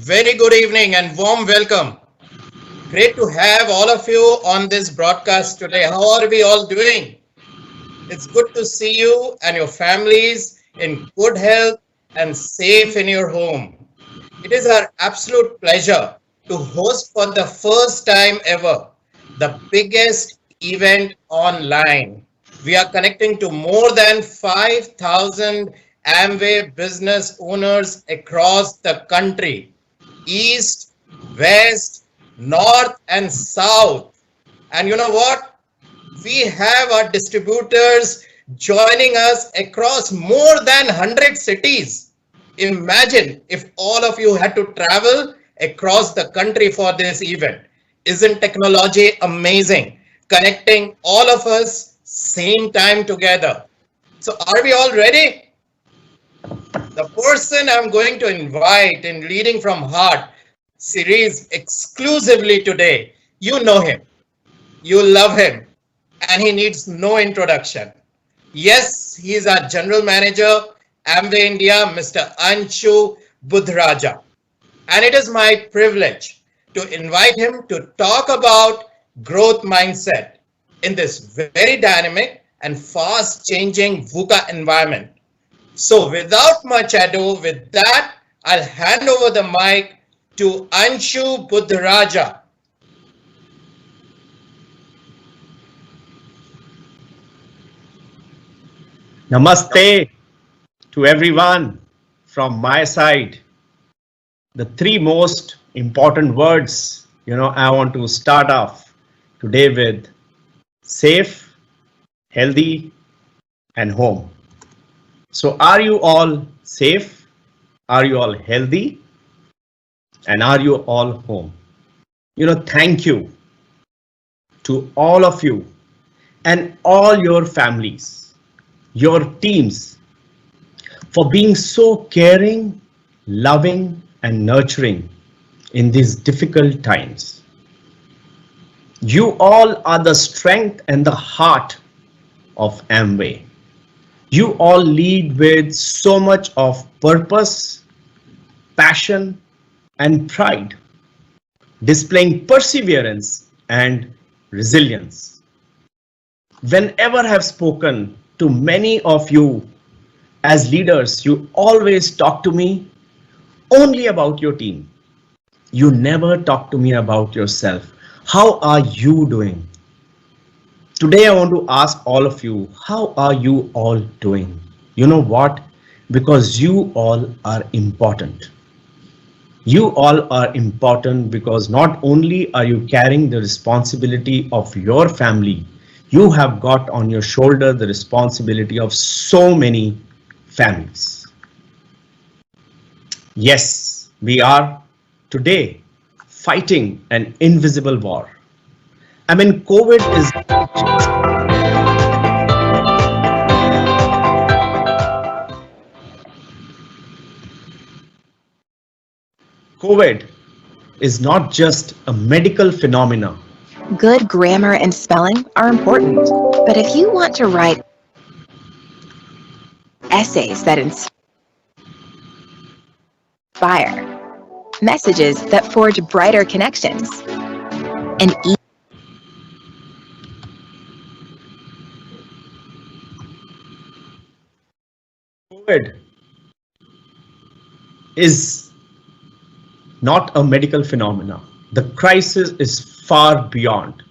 Very good evening and warm welcome. Great to have all of you on this broadcast today. How are we all doing? It's good to see you and your families in good health and safe in your home. It is our absolute pleasure to host for the first time ever the biggest event online. We are connecting to more than 5,000 Amway business owners across the country, east, west, north, and south. And you know what? We have our distributors joining us across more than 100 cities. Imagine if all of you had to travel across the country for this event. Isn't technology amazing? Connecting all of us same time together. So are we all ready? The person I'm going to invite in Leading from Heart series exclusively today, you know him, you love him, and he needs no introduction. Yes, he is our General Manager, Amway India, Mr. Anshu Budhiraja. And it is my privilege to invite him to talk about growth mindset in this very dynamic and fast changing VUCA environment. So without much ado, with that, I'll hand over the mic to Anshu Budhiraja. Namaste to everyone from my side. The three most important words, I want to start off today with safe, healthy, and home. So are you all safe? Are you all healthy? And are you all home? Thank you to all of you and all your families, your teams, for being so caring, loving, and nurturing in these difficult times. You all are the strength and the heart of Amway. You all lead with so much of purpose, passion, and pride, displaying perseverance and resilience. Whenever I have spoken to many of you as leaders, you always talk to me only about your team. You never talk to me about yourself. How are you doing? Today I want to ask all of you, how are you all doing? You know what? Because you all are important. You all are important because not only are you carrying the responsibility of your family, you have got on your shoulder the responsibility of so many families. Yes, we are today fighting an invisible war. I mean, COVID is not just a medical phenomenon. Good grammar and spelling are important, but if you want to write essays that inspire, messages that forge brighter connections, and COVID is not a medical phenomenon. The crisis is far beyond.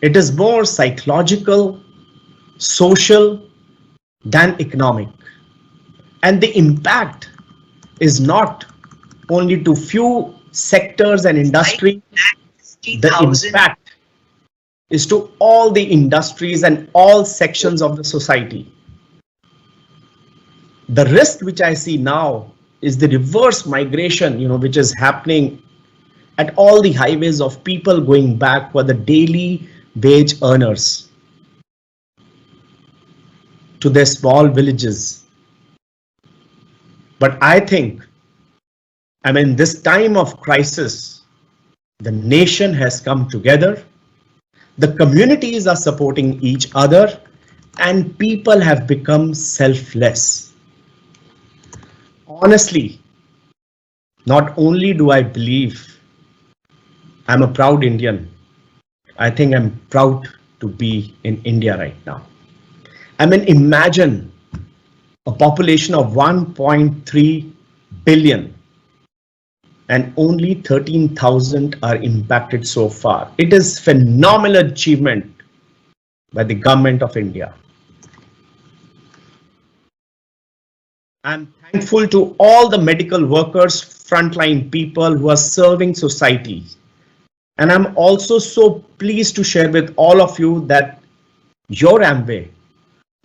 It is more psychological, social than economic. And the impact is not only to few sectors and industry. The impact is to all the industries and all sections of the society. The risk which I see now is the reverse migration, which is happening at all the highways of people going back for the daily wage earners to their small villages. But I think, this time of crisis, the nation has come together, the communities are supporting each other, and people have become selfless. Honestly, Not only do I believe I'm a proud Indian, I think I'm proud to be in India right now. I mean, imagine a population of 1.3 billion and only 13,000 are impacted so far. It is phenomenal achievement by the government of India. I'm thankful to all the medical workers, frontline people who are serving society. And I'm also so pleased to share with all of you that your Amway,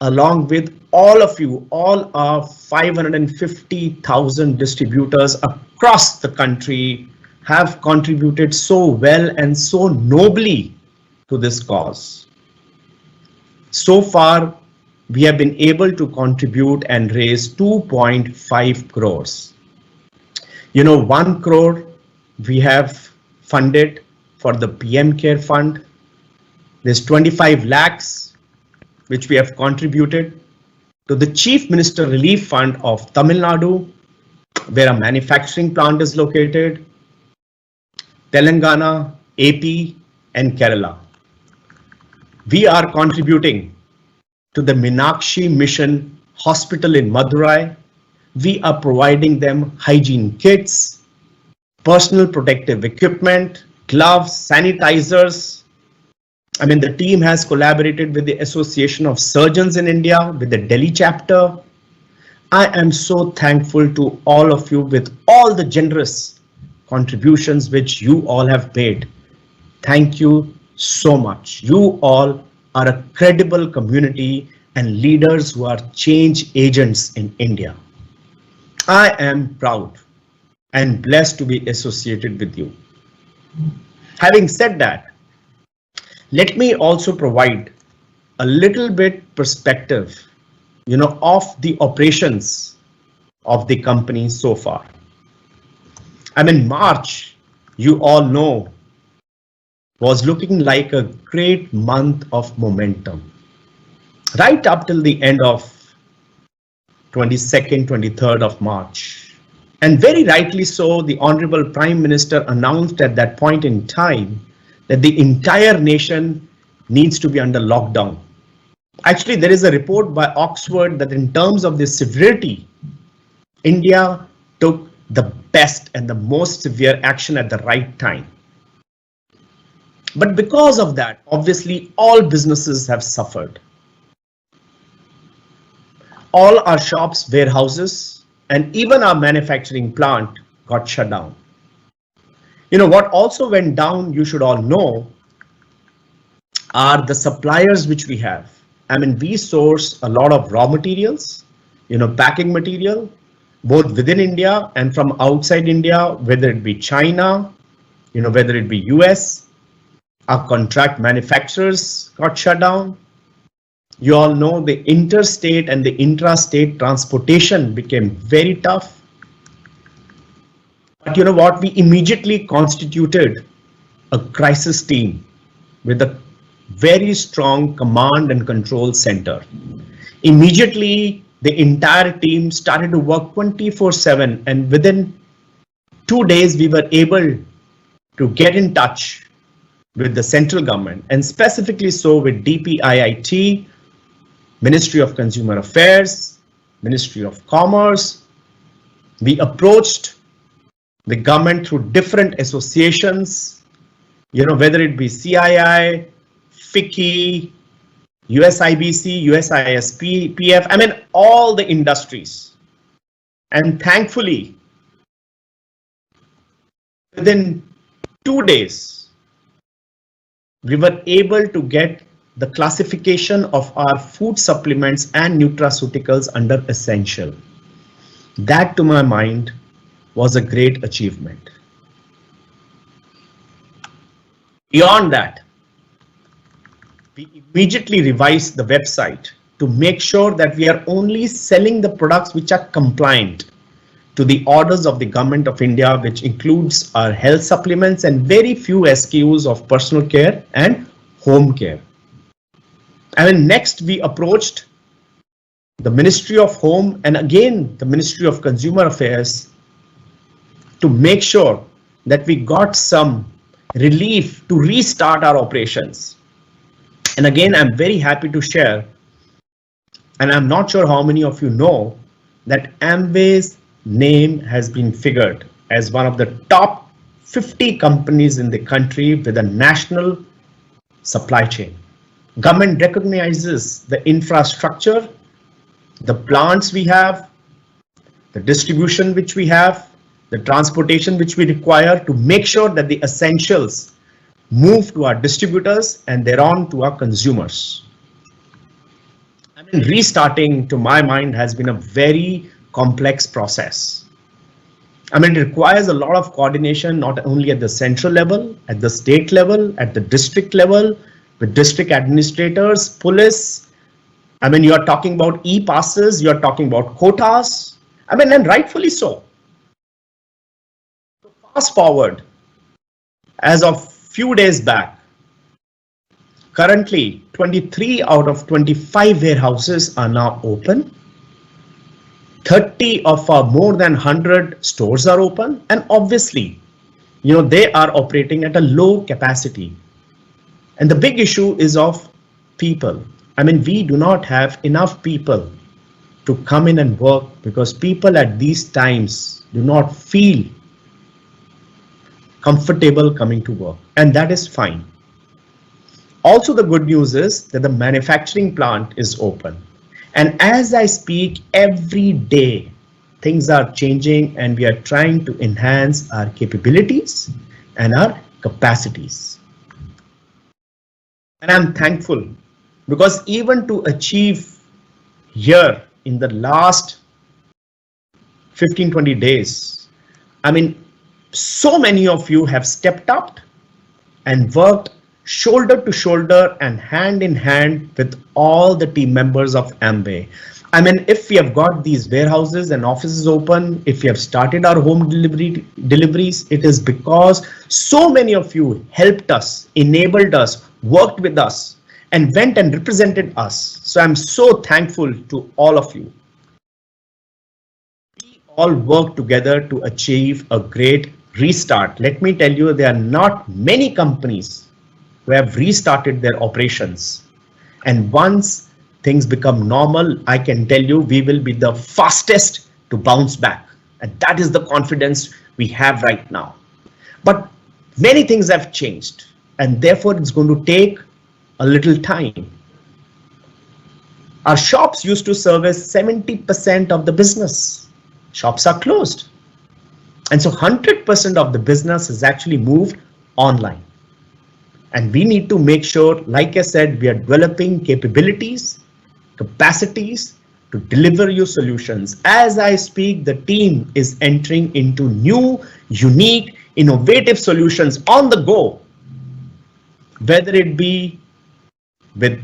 along with all of you, all our 550,000 distributors across the country, have contributed so well and so nobly to this cause. So far, we have been able to contribute and raise 2.5 crores. 1 crore we have funded for the PM Care Fund. There's 25 lakhs which we have contributed to the Chief Minister Relief Fund of Tamil Nadu, where a manufacturing plant is located, Telangana, AP, and Kerala. We are contributing to the Meenakshi Mission Hospital in Madurai. We are providing them hygiene kits, personal protective equipment, gloves, sanitizers. I mean, the team has collaborated with the Association of Surgeons in India, with the Delhi chapter. I am so thankful to all of you with all the generous contributions which you all have made. Thank you so much. You all are a credible community and leaders who are change agents in India. I am proud and blessed to be associated with you. Having said that, let me also provide a little bit perspective, of the operations of the company so far. I mean, March, you all know, was looking like a great month of momentum. Right up till the end of 22nd, 23rd of March. And very rightly so, the Honorable Prime Minister announced at that point in time that the entire nation needs to be under lockdown. Actually, there is a report by Oxford that in terms of the severity, India took the best and the most severe action at the right time. But because of that, obviously, all businesses have suffered. All our shops, warehouses, and even our manufacturing plant got shut down. What also went down, you should all know, are the suppliers which we have. I mean, we source a lot of raw materials, packing material, both within India and from outside India, whether it be China, whether it be US. Our contract manufacturers got shut down. You all know the interstate and the intrastate transportation became very tough. But you know what? We immediately constituted a crisis team with a very strong command and control center. Immediately, the entire team started to work 24/7, and within 2 days, we were able to get in touch with the central government, and specifically so with DPIIT, Ministry of Consumer Affairs, Ministry of Commerce. We approached the government through different associations, whether it be CII, FICCI, USIBC, USIS, PF, I mean, all the industries. And thankfully, within 2 days, we were able to get the classification of our food supplements and nutraceuticals under essential. That, to my mind, was a great achievement. Beyond that, we immediately revised the website to make sure that we are only selling the products which are compliant to the orders of the Government of India, which includes our health supplements and very few SKUs of personal care and home care. And then next we approached the Ministry of Home and again the Ministry of Consumer Affairs to make sure that we got some relief to restart our operations. And again, I'm very happy to share, and I'm not sure how many of you know, that Amway's name has been figured as one of the top 50 companies in the country with a national supply chain. Government recognizes the infrastructure, the plants we have, the distribution which we have, the transportation which we require to make sure that the essentials move to our distributors and thereon to our consumers. I mean, restarting, to my mind, has been a very complex process. I mean, it requires a lot of coordination, not only at the central level, at the state level, at the district level, with district administrators, police. I mean, you're talking about e-passes, you're talking about quotas. I mean, and rightfully so. Fast forward, as of few days back, currently 23 out of 25 warehouses are now open. 30 of our more than 100 stores are open, and obviously, they are operating at a low capacity. And the big issue is of people. I mean, we do not have enough people to come in and work because people at these times do not feel comfortable coming to work, and that is fine. Also, the good news is that the manufacturing plant is open. And as I speak, every day things are changing and we are trying to enhance our capabilities and our capacities. And I'm thankful because even to achieve here in the last 15-20 days, I mean, so many of you have stepped up and worked shoulder to shoulder and hand in hand with all the team members of Amway. I mean, if we have got these warehouses and offices open, if we have started our home deliveries, it is because so many of you helped us, enabled us, worked with us, and went and represented us. So I'm so thankful to all of you. We all work together to achieve a great restart. Let me tell you, there are not many companies who have restarted their operations. And once things become normal, I can tell you we will be the fastest to bounce back. And that is the confidence we have right now. But many things have changed, and therefore it's going to take a little time. Our shops used to service 70% of the business. Shops are closed. And so 100% of the business has actually moved online. And we need to make sure, like I said, we are developing capabilities, capacities to deliver you solutions. As I speak, the team is entering into new, unique, innovative solutions on the go, whether it be with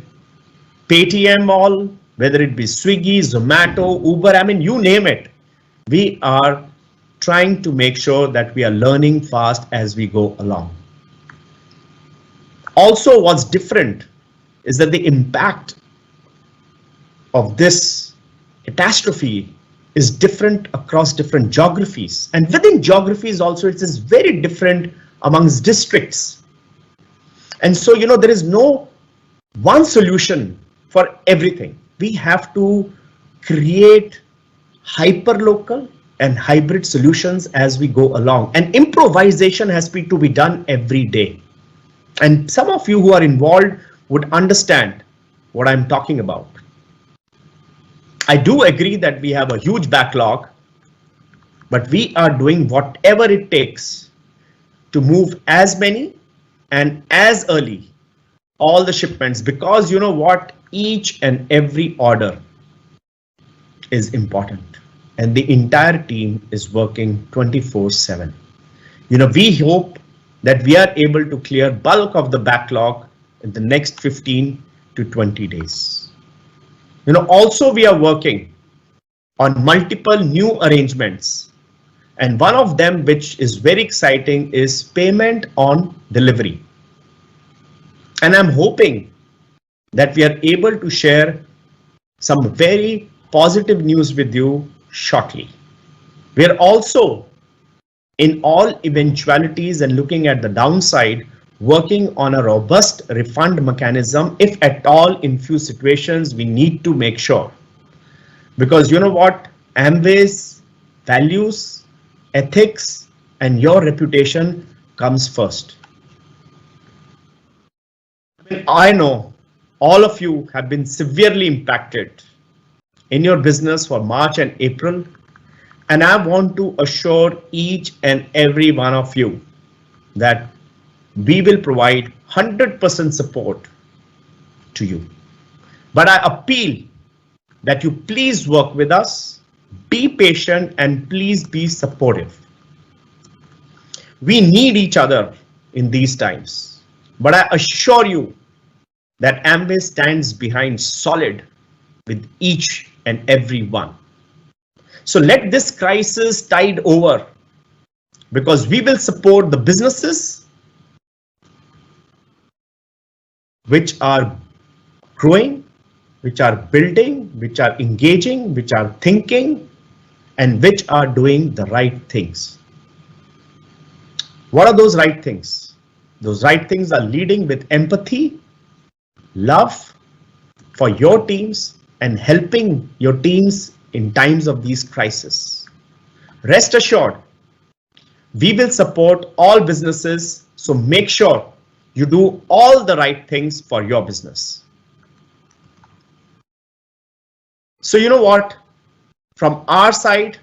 Paytm Mall, whether it be Swiggy, Zomato, Uber, I mean, you name it. We are trying to make sure that we are learning fast as we go along. Also, what's different is that the impact of this catastrophe is different across different geographies. And within geographies also, it is very different amongst districts. And so, there is no one solution for everything. We have to create hyper-local and hybrid solutions as we go along. And improvisation has to be done every day. And some of you who are involved would understand what I'm talking about. I do agree that we have a huge backlog, but we are doing whatever it takes to move as many and as early all the shipments, because you know what, each and every order is important and the entire team is working 24/7. We hope that we are able to clear bulk of the backlog in the next 15 to 20 days. Also we are working on multiple new arrangements, and one of them which is very exciting is payment on delivery. And I'm hoping that we are able to share some very positive news with you shortly. We are also in all eventualities and looking at the downside, working on a robust refund mechanism, if at all in few situations we need to make sure. Because you know what? Amway's values, ethics, and your reputation comes first. I know all of you have been severely impacted in your business for March and April, and I want to assure each and every one of you that we will provide 100% support to you. But I appeal that you please work with us, be patient, and please be supportive. We need each other in these times, but I assure you that Amway stands behind solid with each and every one. So let this crisis tide over, because we will support the businesses which are growing, which are building, which are engaging, which are thinking, and which are doing the right things. What are those right things? Those right things are leading with empathy, love for your teams, and helping your teams in times of these crises. Rest assured, we will support all businesses, so make sure you do all the right things for your business. So you know what? From our side,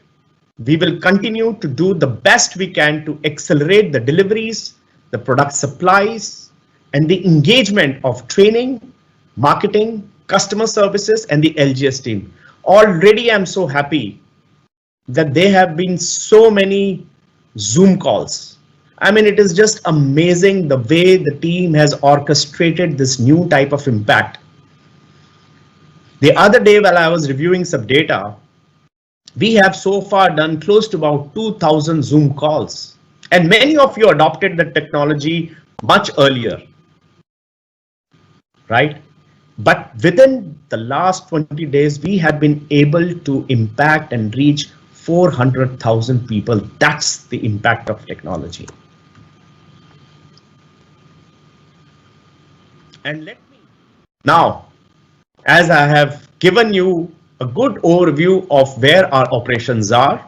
we will continue to do the best we can to accelerate the deliveries, the product supplies, and the engagement of training, marketing, customer services, and the LGS team. Already I'm so happy that there have been so many Zoom calls. I mean, it is just amazing the way the team has orchestrated this new type of impact. The other day while I was reviewing some data, we have so far done close to about 2,000 Zoom calls, and many of you adopted the technology much earlier, right? But within the last 20 days, we have been able to impact and reach 400,000 people. That's the impact of technology. And let me now, as I have given you a good overview of where our operations are,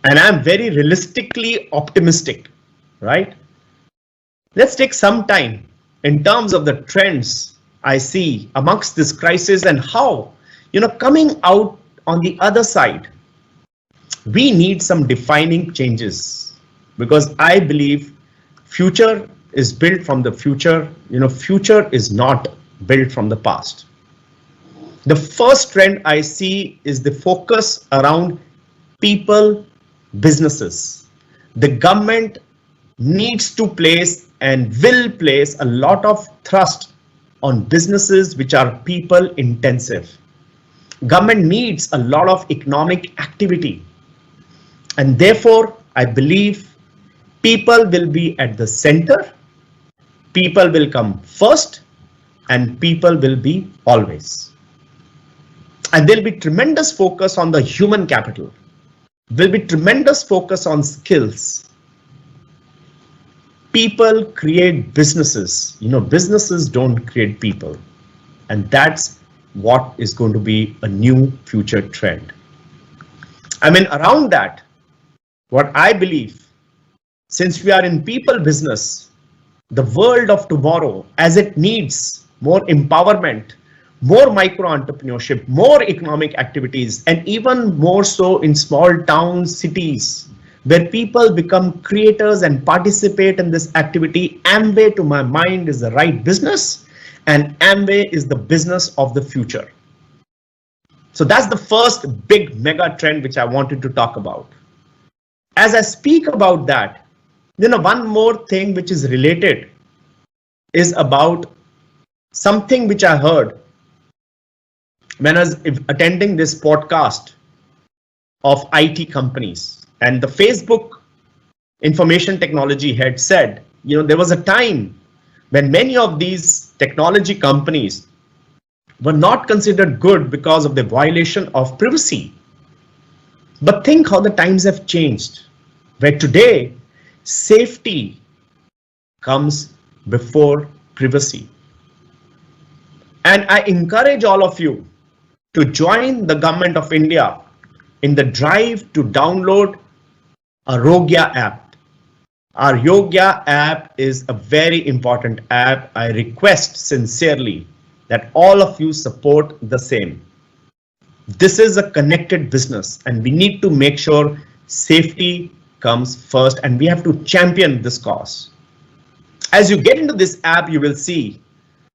and I'm very realistically optimistic, right? Let's take some time in terms of the trends I see amongst this crisis and how, coming out on the other side, we need some defining changes, because I believe future is built from the future. Future is not built from the past. The first trend I see is the focus around people, businesses. The government needs to place and will place a lot of thrust on businesses which are people intensive. Government needs a lot of economic activity, and therefore I believe people will be at the center, people will come first, and people will be always. And there'll be tremendous focus on the human capital. There'll be tremendous focus on skills. People create businesses. Businesses don't create people. And that's what is going to be a new future trend. Around that, what I believe, since we are in people business, the world of tomorrow, as it needs more empowerment, more micro entrepreneurship, more economic activities, and even more so in small towns, cities, where people become creators and participate in this activity, Amway, to my mind, is the right business, and Amway is the business of the future. So that's the first big mega trend which I wanted to talk about. As I speak about that, one more thing which is related is about something which I heard when I was attending this podcast of IT companies, and the Facebook information technology head said, there was a time when many of these technology companies were not considered good because of the violation of privacy. But think how the times have changed. where today safety comes before privacy. And I encourage all of you to join the government of India in the drive to download a Rogya app. Our Yogya app is a very important app. I request sincerely that all of you support the same. This is a connected business and we need to make sure safety comes first, and we have to champion this cause. As you get into this app, you will see,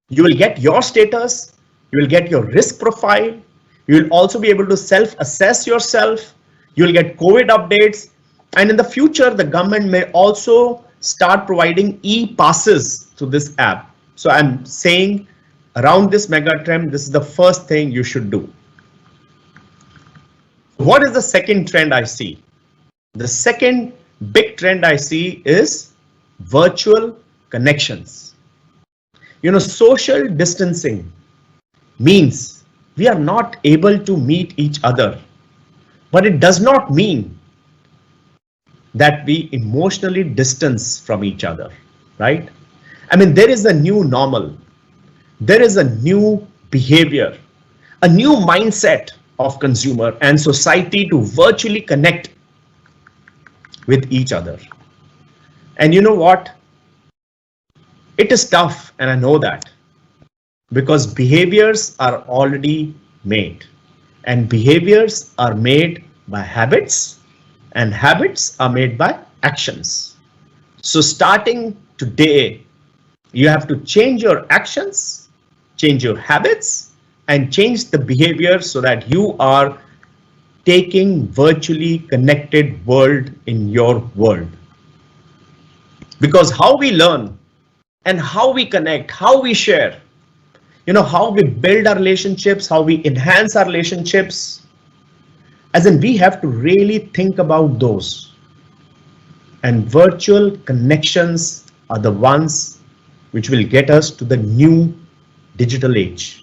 you will get your status, you will get your risk profile, you will also be able to self-assess yourself, you will get COVID updates, and in the future, the government may also start providing e-passes through this app. So I'm saying around this mega trend, this is the first thing you should do. What is the second trend I see? The second big trend I see is virtual connections. You know, social distancing means we are not able to meet each other, but it does not mean that we emotionally distance from each other, right? I mean, there is a new normal. There is a new behavior, a new mindset of consumer and society to virtually connect with each other. And you know what? It is tough, and I know that, because behaviors are already made, and behaviors are made by habits, and habits are made by actions. So starting today, you have to change your actions, change your habits, and change the behavior so that you are taking virtually connected world in your world. Because how we learn and how we connect, how we share, you know, how we build our relationships, how we enhance our relationships, as in we have to really think about those. And virtual connections are the ones which will get us to the new digital age.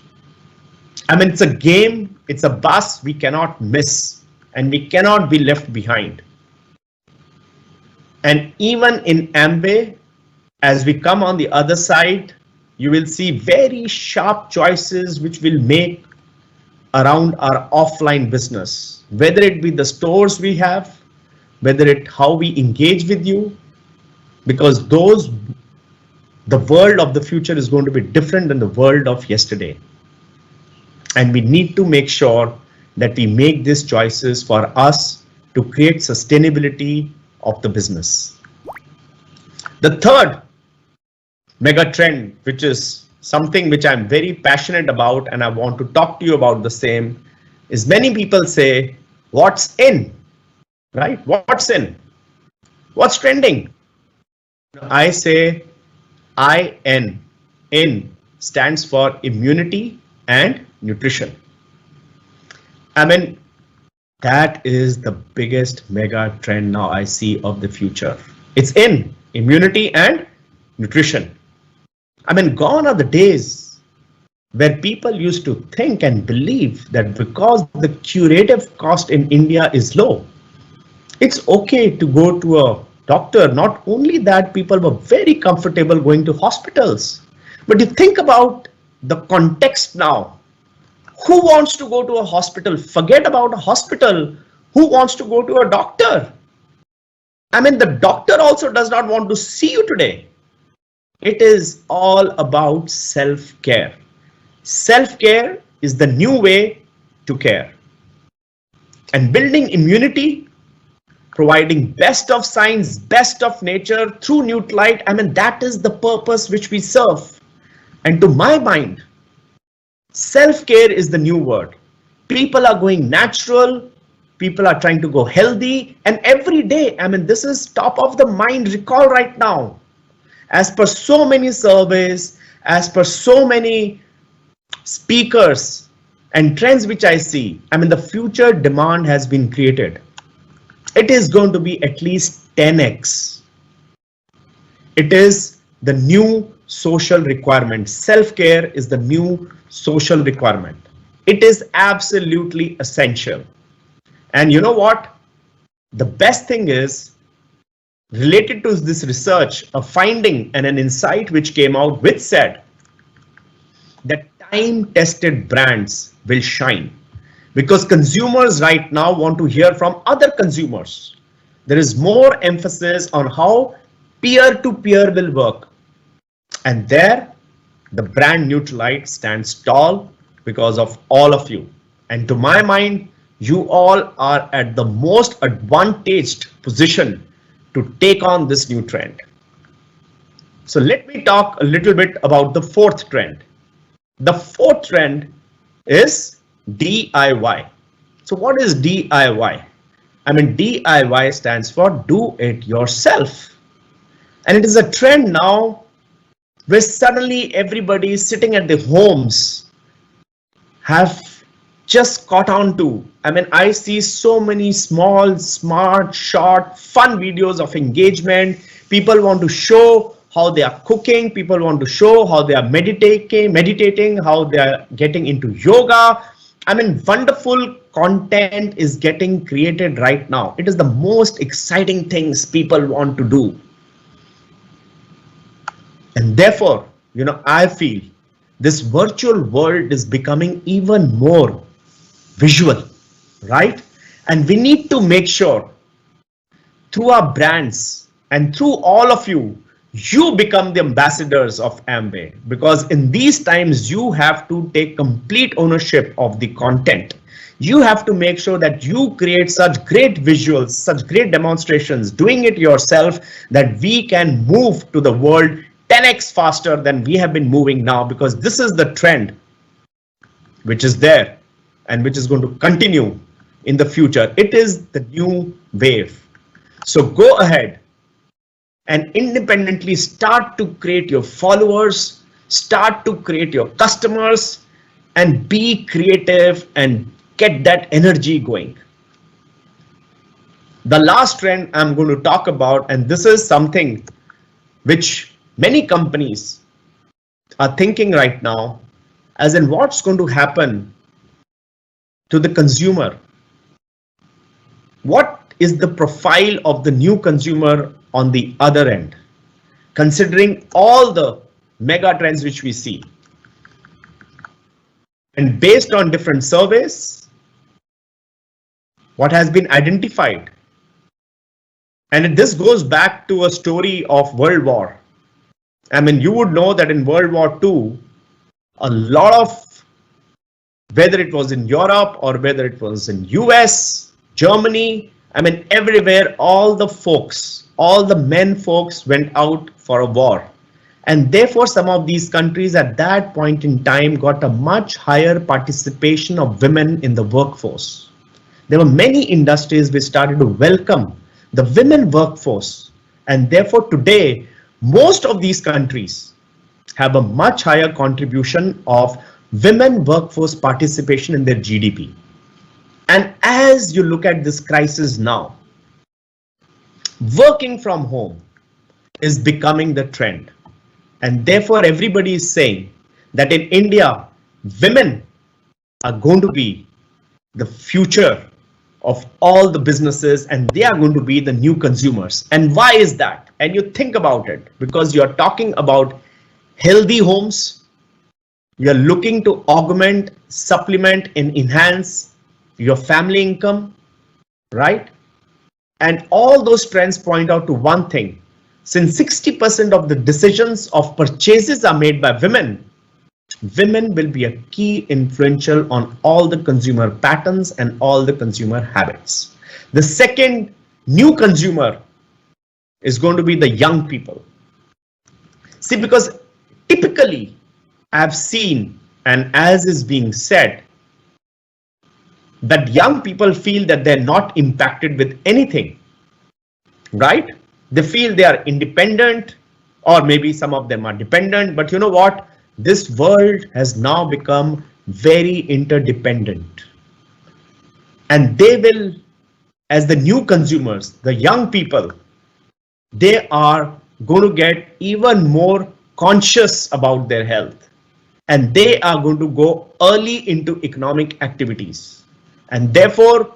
I mean, it's a game, it's a bus we cannot miss, and we cannot be left behind. And even in Amway, as we come on the other side, you will see very sharp choices which will make around our offline business, whether it be the stores we have, whether it how we engage with you, because the world of the future is going to be different than the world of yesterday. And we need to make sure that we make these choices for us to create sustainability of the business. The third mega trend, which is something which I'm very passionate about and I want to talk to you about the same, is many people say, what's in, right? What's in? What's trending? I say IN. In stands for immunity and nutrition. I mean, that is the biggest mega trend now I see of the future. It's in immunity and nutrition. I mean, gone are the days where people used to think and believe that because the curative cost in India is low, it's okay to go to a doctor. Not only that, people were very comfortable going to hospitals. But you think about the context now. Who wants to go to a hospital? Forget about a hospital. Who wants to go to a doctor? I mean, the doctor also does not want to see you today. It is all about self-care. Self-care is the new way to care. And building immunity, providing best of science, best of nature through Nutrilight, I mean, that is the purpose which we serve. And to my mind, self-care is the new word. People are going natural, people are trying to go healthy, and every day, I mean, this is top of the mind recall right now. As per so many surveys, as per so many speakers and trends which I see, I mean, the future demand has been created. It is going to be at least 10x. It is the new social requirement. Self-care is the new social requirement. It is absolutely essential. And you know what? The best thing is related to this research, a finding and an insight which came out which said that time-tested brands will shine because consumers right now want to hear from other consumers. There is more emphasis on how peer-to-peer will work. And there, the brand Neutralite stands tall because of all of you. And to my mind, you all are at the most advantaged position to take on this new trend. So let me talk a little bit about the fourth trend. The fourth trend is DIY. So what is DIY? I mean, DIY stands for do it yourself. And it is a trend now where suddenly everybody sitting at their homes have just caught on to. I mean, I see so many small, smart, short, fun videos of engagement. People want to show how they are cooking. People want to show how they are meditating, how they are getting into yoga. I mean, wonderful content is getting created right now. It is the most exciting things people want to do. And therefore, I feel this virtual world is becoming even more visual, right? And we need to make sure through our brands and through all of you, you become the ambassadors of Amway, because in these times you have to take complete ownership of the content. You have to make sure that you create such great visuals, such great demonstrations, doing it yourself, that we can move to the world 10x faster than we have been moving now, because this is the trend which is there and which is going to continue in the future. It is the new wave. So go ahead and independently start to create your followers, start to create your customers, and be creative and get that energy going. The last trend I'm going to talk about, and this is something which many companies are thinking right now, as in what's going to happen to the consumer. What is the profile of the new consumer on the other end, considering all the mega trends which we see? And based on different surveys, what has been identified, and this goes back to a story of World War. I mean, you would know that in World War II, a lot of, whether it was in Europe or whether it was in US, Germany, I mean, everywhere, all the folks, all the men folks went out for a war. And therefore, some of these countries at that point in time got a much higher participation of women in the workforce. There were many industries which started to welcome the women workforce. And therefore, today, most of these countries have a much higher contribution of women workforce participation in their GDP. And as you look at this crisis now, working from home is becoming the trend. And therefore, everybody is saying that in India, women are going to be the future of all the businesses, and they are going to be the new consumers. And why is that? And you think about it, because you're talking about healthy homes, you're looking to augment, supplement, and enhance your family income, right? And all those trends point out to one thing. Since 60% of the decisions of purchases are made by women, women will be a key influential on all the consumer patterns and all the consumer habits. The second new consumer is going to be the young people. See, because typically I've seen, and as is being said, that young people feel that they're not impacted with anything, right? They feel they are independent, or maybe some of them are dependent, but you know what? This world has now become very interdependent. And they will, as the new consumers, the young people, they are going to get even more conscious about their health. And they are going to go early into economic activities. And therefore,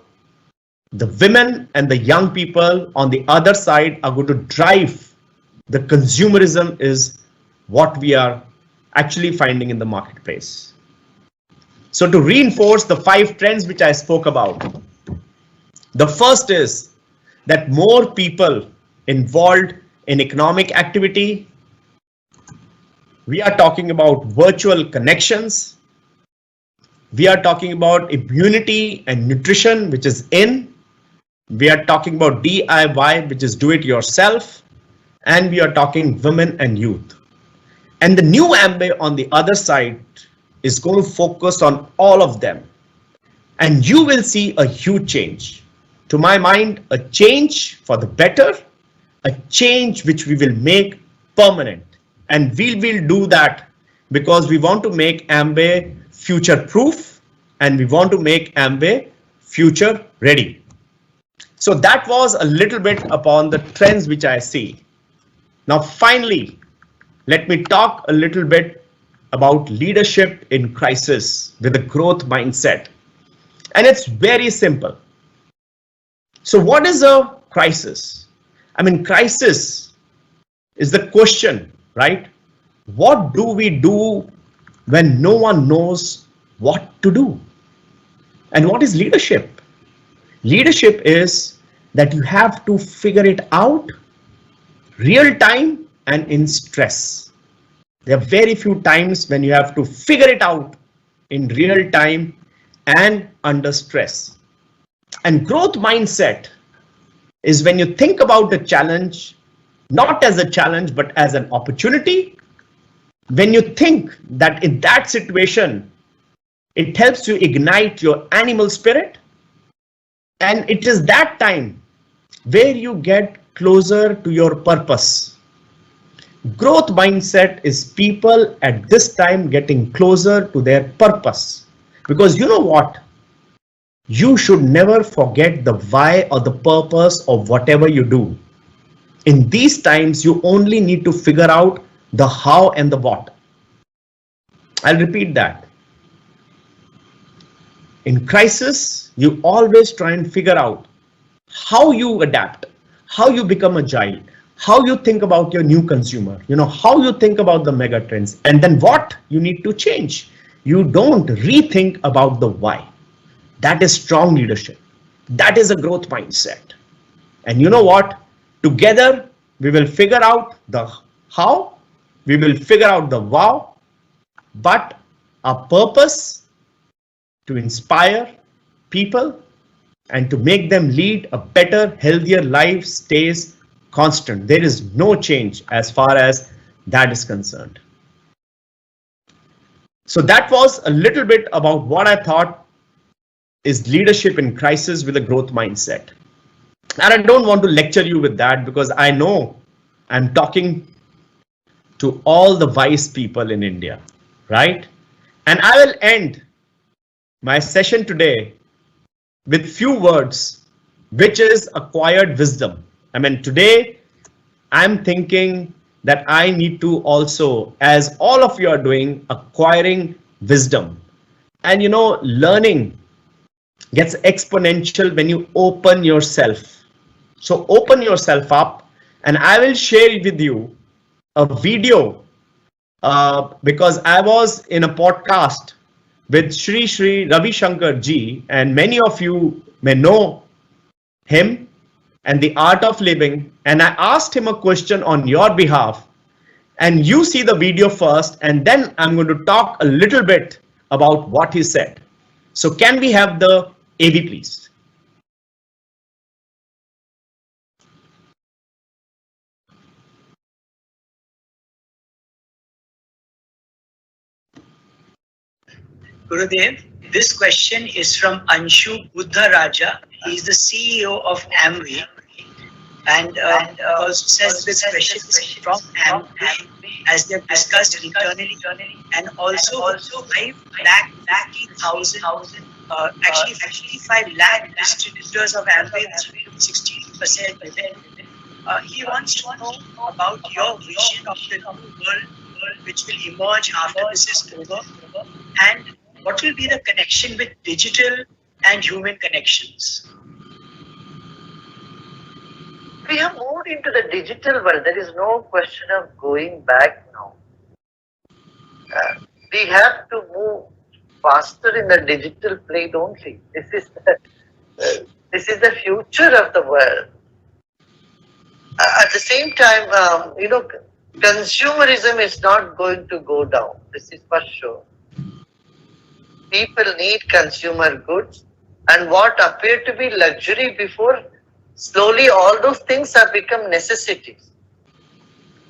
The women and the young people on the other side are going to drive the consumerism is what we are actually finding in the marketplace. So to reinforce the 5 trends which I spoke about, the first is that more people involved in economic activity. We are talking about virtual connections. We are talking about immunity and nutrition, which is in. We are talking about DIY, which is do it yourself. And we are talking women and youth. And the new Amway on the other side is going to focus on all of them. And you will see a huge change. To my mind, a change for the better, a change which we will make permanent. And we will do that because we want to make Amway future proof and we want to make Amway future ready. So that was a little bit upon the trends which I see. Now, finally, let me talk a little bit about leadership in crisis with a growth mindset. And it's very simple. So what is a crisis? I mean, crisis is the question, right? What do we do when no one knows what to do? And what is leadership? Leadership is that you have to figure it out real time and in stress. There are very few times when you have to figure it out in real time and under stress. And growth mindset is when you think about the challenge, not as a challenge, but as an opportunity. When you think that in that situation, it helps you ignite your animal spirit. And it is that time where you get closer to your purpose. Growth mindset is people at this time getting closer to their purpose. Because you know what? You should never forget the why or the purpose of whatever you do. In these times, you only need to figure out the how and the what. I'll repeat that. In crisis, you always try and figure out how you adapt, how you become agile, how you think about your new consumer, how you think about the mega trends, and then what you need to change. You don't rethink about the why. That is strong leadership. That is a growth mindset. And you know what? Together, we will figure out the how, we will figure out the wow, but our purpose to inspire people and to make them lead a better, healthier life stays constant. There is no change as far as that is concerned. So that was a little bit about what I thought is leadership in crisis with a growth mindset. And I don't want to lecture you with that because I know I'm talking to all the wise people in India, right? And I will end my session today with few words, which is acquired wisdom. I mean, today I'm thinking that I need to also, as all of you are doing, acquiring wisdom. And learning gets exponential when you open yourself. So open yourself up, and I will share with you a video because I was in a podcast with Sri Ravi Shankar ji, and many of you may know him and the art of living. And I asked him a question on your behalf, and you see the video first, and then I'm going to talk a little bit about what he said. So can we have the AV, please? Gurudev, this question is from Anshu Budhiraja. He is the CEO of Amway, and also says this question is from Amway, as they have discussed internally, and also 5,50,000, actually 55 lakh distributors of Amway, 16%. He wants to know about your vision of the new world which will emerge after this is over, and what will be the connection with digital and human connections? We have moved into the digital world. There is no question of going back now. We have to move faster in the digital plane only. This is the future of the world. At the same time, consumerism is not going to go down. This is for sure. People need consumer goods, and what appeared to be luxury before, slowly all those things have become necessities.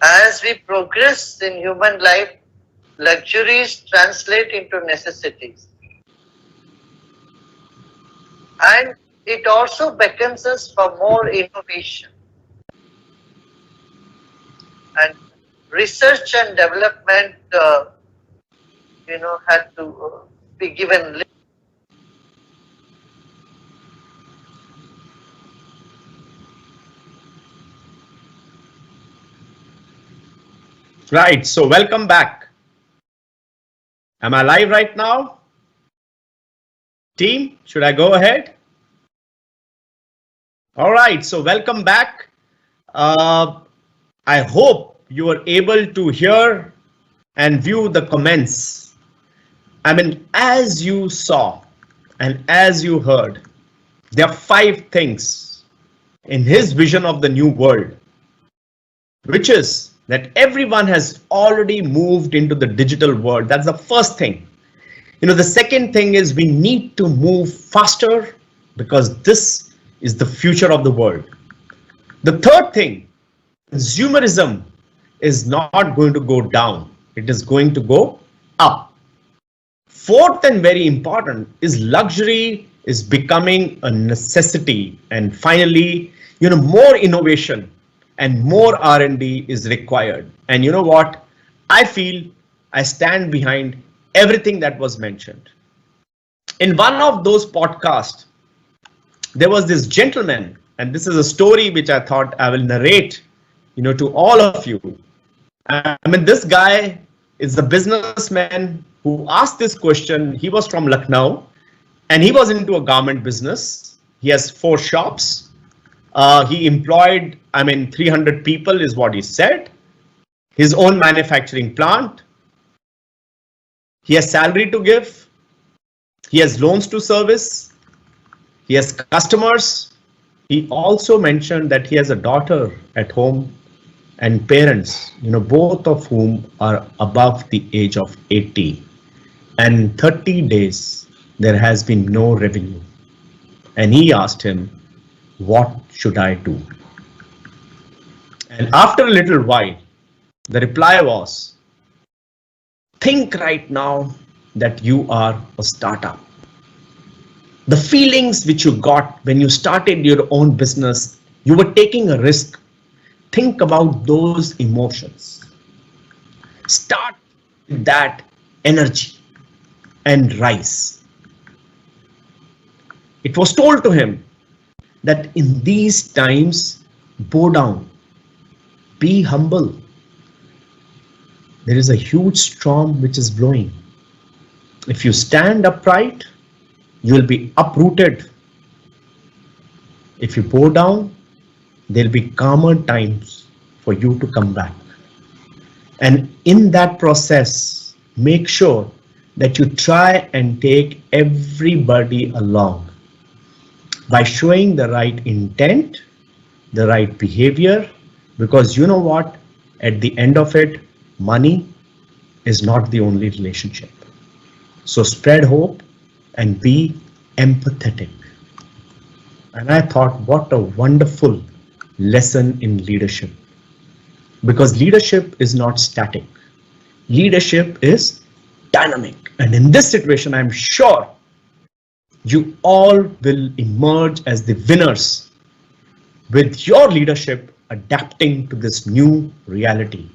As we progress in human life, luxuries translate into necessities. And it also beckons us for more innovation. And research and development, had to be given. Right, so welcome back. Am I live right now? Team, should I go ahead? All right, so welcome back. I hope you were able to hear and view the comments. I mean, as you saw and as you heard, there are 5 things in his vision of the new world, which is that everyone has already moved into the digital world. That's the first thing. The second thing is we need to move faster because this is the future of the world. The third thing, consumerism is not going to go down. It is going to go up. Fourth and very important is luxury is becoming a necessity. And finally, more innovation and more R&D is required. And you know what? I feel I stand behind everything that was mentioned. In one of those podcasts, there was this gentleman, and this is a story which I thought I will narrate, to all of you. I mean, this guy is a businessman who asked this question. He was from Lucknow, and he was into a garment business. He has 4 shops. He employed, 300 people is what he said. His own manufacturing plant. He has salary to give. He has loans to service. He has customers. He also mentioned that he has a daughter at home and parents, both of whom are above the age of 80. And in 30 days, there has been no revenue. And he asked him, what should I do? And after a little while, the reply was, think right now that you are a startup. The feelings which you got when you started your own business, you were taking a risk. Think about those emotions. Start with that energy and rise. It was told to him that in these times, bow down, be humble. There is a huge storm which is blowing. If you stand upright, you will be uprooted. If you bow down, there will be calmer times for you to come back. And in that process, make sure that you try and take everybody along by showing the right intent, the right behavior, because you know what? At the end of it, money is not the only relationship. So spread hope and be empathetic. And I thought, what a wonderful lesson in leadership. Because leadership is not static. Leadership is dynamic. And in this situation, I'm sure you all will emerge as the winners with your leadership adapting to this new reality.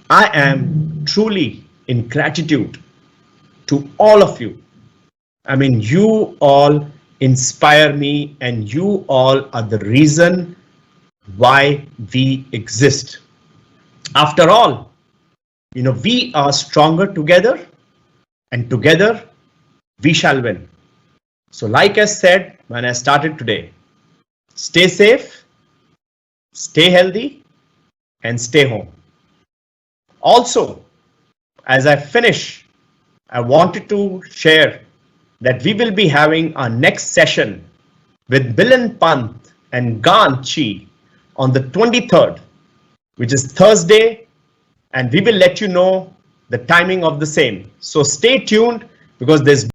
I am truly in gratitude to all of you. I mean, you all inspire me and you all are the reason why we exist. After all, we are stronger together and together we shall win. So like I said when I started today, Stay safe, stay healthy, and stay home. Also, as I finish, I wanted to share that we will be having our next session with Bilan Pant and Gan Chi on the 23rd, which is Thursday, and we will let you know the timing of the same. So stay tuned because there's